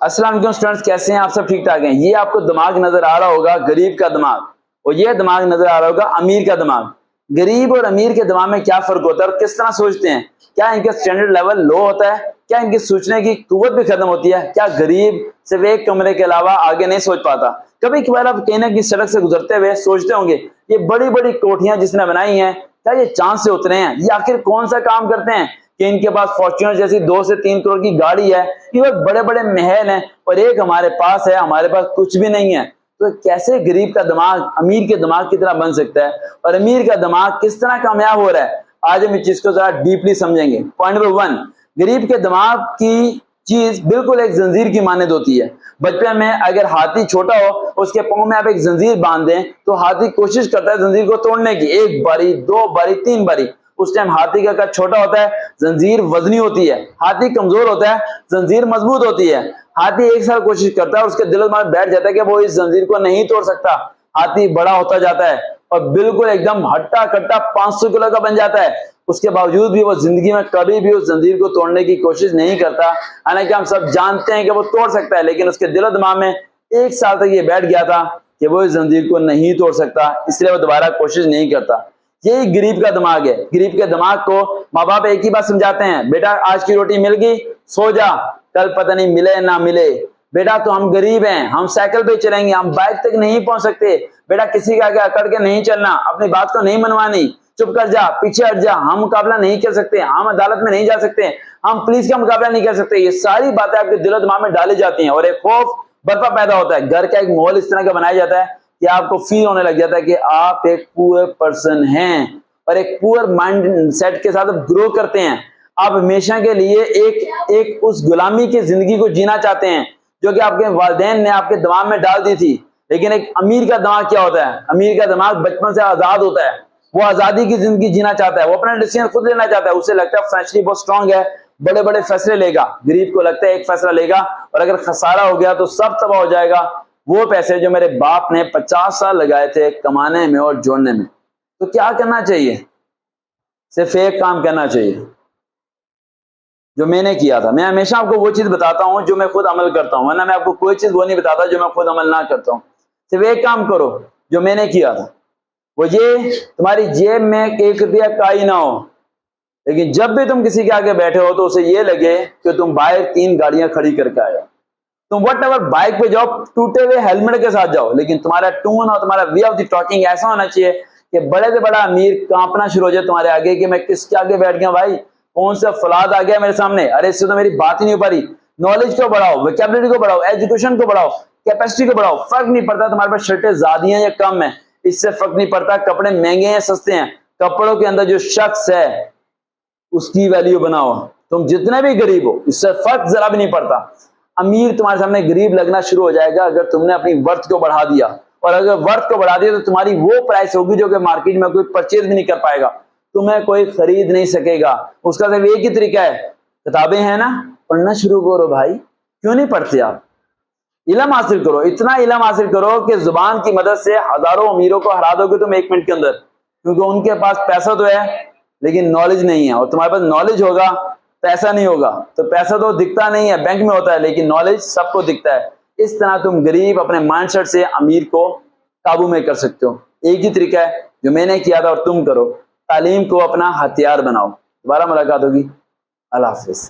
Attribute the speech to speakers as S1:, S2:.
S1: अस्सलाम वालेकुम स्टूडेंट्स, कैसे हैं आप? सब ठीक ठाक हैं? ये आपको दिमाग नजर आ रहा होगा गरीब का दिमाग, और ये दिमाग नजर आ रहा होगा अमीर का दिमाग। गरीब और अमीर के दिमाग में क्या फर्क होता है और किस तरह सोचते हैं? क्या इनका स्टैंडर्ड लेवल लो होता है? क्या इनकी सोचने की कुव्वत भी खत्म होती है? क्या गरीब सिर्फ एक कमरे के अलावा आगे नहीं सोच पाता? कभी कभार आप कहीं ना कहीं सड़क से गुजरते हुए सोचते होंगे, ये बड़ी बड़ी कोठियां जिसने बनाई हैं, क्या ये चांद से उतरे हैं? ये आखिर कौन सा काम करते हैं कि इनके पास फॉर्च्यूनर जैसी 2 से 3 करोड़ की गाड़ी है, ये बहुत बड़े बड़े महल हैं, और एक हमारे पास है, हमारे पास कुछ भी नहीं है। तो कैसे गरीब का दिमाग अमीर के दिमाग की तरह बन सकता है, और अमीर का दिमाग किस तरह कामयाब हो रहा है? आज हम इस चीज को जरा डीपली समझेंगे। पॉइंट नंबर 1, गरीब के दिमाग की चीज बिल्कुल एक जंजीर की मानद होती है। बचपन में अगर हाथी छोटा हो, उसके पांव में आप एक जंजीर बांध दें, तो हाथी कोशिश करता है जंजीर को तोड़ने की, 1 बारी 2 बारी 3 बारी। उस टाइम हाथी का कद छोटा होता है, जंजीर वजनी होती है, हाथी कमजोर होता है, जंजीर मजबूत होती है। हाथी 1 साल कोशिश करता है, उसके दिल में बैठ जाता है कि वो इस जंजीर को नहीं तोड़ सकता। हाथी बड़ा होता जाता है और बिल्कुल एकदम हट्टा कट्टा 500 किलो का बन जाता है। उसके बावजूद भी वो जिंदगी में कभी भी उस जंजीर को तोड़ने की कोशिश नहीं करता। हालांकि हम सब जानते हैं कि वो तोड़ सकता है, लेकिन उसके दिलो दिमाग में 1 साल तक ये बैठ गया था कि वो इस जंजीर को नहीं तोड़ सकता, इसलिए वो दोबारा कोशिश नहीं करता। यही गरीब का दिमाग है। गरीब के दिमाग को माँ बाप एक ही बात समझाते हैं, बेटा आज की रोटी मिल गई, सो जा, कल पता नहीं मिले ना मिले। बेटा तो हम गरीब हैं, हम साइकिल पे चलेंगे, हम बाइक तक नहीं पहुंच सकते। बेटा किसी का आगे अकड़ के नहीं चलना, अपनी बात को नहीं मनवानी, चुप कर जा, पीछे हट जा, हम मुकाबला नहीं कर सकते, हम अदालत में नहीं जा सकते, हम पुलिस का मुकाबला नहीं कर सकते। ये सारी बातें आपके दिलो दिमाग में डाली जाती हैं और एक खौफ बर्पा पैदा होता है। घर का एक माहौल इस तरह का बनाया जाता है कि आपको फील होने लग जाता है कि आप एक पुअर पर्सन हैं, और एक पुअर माइंड सेट के साथ आप ग्रो करते हैं। आप हमेशा के लिए एक उस गुलामी की जिंदगी को जीना चाहते हैं जो कि आपके वालिदैन ने आपके दिमाग में डाल दी थी। लेकिन एक अमीर का दिमाग क्या होता है? अमीर का दिमाग बचपन से आजाद होता है, वो आजादी की जिंदगी जीना चाहता है, वो अपना डिसीजन खुद लेना चाहता है। उसे लगता है फाइनेंशियली बहुत स्ट्रांग है, बड़े बड़े फैसले लेगा। गरीब को लगता है एक फैसला लेगा और अगर खसारा हो गया तो सब तबाह हो जाएगा। वो पैसे जो मेरे बाप ने 50 साल लगाए थे कमाने में और जोड़ने में, तो क्या करना चाहिए? सिर्फ एक काम करना चाहिए जो मैंने किया था। मैं हमेशा आपको वो चीज बताता हूं जो मैं खुद अमल करता हूं, वरना मैं आपको कोई चीज वो नहीं बताता जो मैं खुद अमल ना करता हूं। सिर्फ एक काम करो जो मैंने किया था, वो ये, तुम्हारी जेब में 1 रुपया का ही ना हो, लेकिन जब भी तुम किसी के आगे बैठे हो तो उसे ये लगे कि तुम बाहर 3 गाड़ियां खड़ी करके आए हो। तुम वट एवर बाइक पे जाओ, टूटे हुए हेलमेट के साथ जाओ, लेकिन तुम्हारा टून और तुम्हारा वे ऑफ द टॉकिंग ऐसा होना चाहिए कि बड़े से बड़ा अमीर कांपना शुरू हो जाए तुम्हारे आगे कि मैं किसके आगे बैठ गया भाई, कौन सा फलाद आ गया मेरे सामने, अरे इससे तो मेरी बात ही नहीं हो पा रही। नॉलेज को बढ़ाओ, वोकैबुलरी को बढ़ाओ, एजुकेशन को बढ़ाओ, कैपेसिटी को बढ़ाओ। फर्क नहीं पड़ता तुम्हारे पास शर्टें ज्यादा हैं या कम है, इससे फर्क नहीं पड़ता कपड़े महंगे हैं सस्ते हैं। कपड़ों के अंदर जो शख्स है उसकी वैल्यू बनाओ। तुम जितने भी गरीब हो, इससे फर्क जरा भी नहीं पड़ता। अमीर तुम्हारे सामने गरीब लगना शुरू हो जाएगा अगर तुमने अपनी वर्थ को बढ़ा दिया, और अगर वर्थ को बढ़ा दिया तो तुम्हारी वो प्राइस होगी जो कि मार्केट में कोई परचेज भी नहीं कर पाएगा, तुम्हें कोई खरीद नहीं सकेगा। उसका सिर्फ एक ही तरीका है, किताबें हैं ना, पढ़ना शुरू करो भाई। क्यों नहीं पढ़ते आप? इल्म हासिल करो, इतना इल्म हासिल करो कि जुबान की मदद से हजारों अमीरों को हरा दोगे तुम 1 मिनट के अंदर, क्योंकि उनके पास पैसा तो है लेकिन नॉलेज नहीं है, और तुम्हारे पास नॉलेज होगा पैसा नहीं होगा। तो पैसा तो दिखता नहीं है, बैंक में होता है, लेकिन नॉलेज सबको दिखता है। इस तरह तुम गरीब अपने माइंडसेट से अमीर को काबू में कर सकते हो। एक ही तरीका है जो मैंने किया था और तुम करो, तालीम को अपना हथियार बनाओ। दोबारा मुलाकात होगी, अल्लाह हाफिज।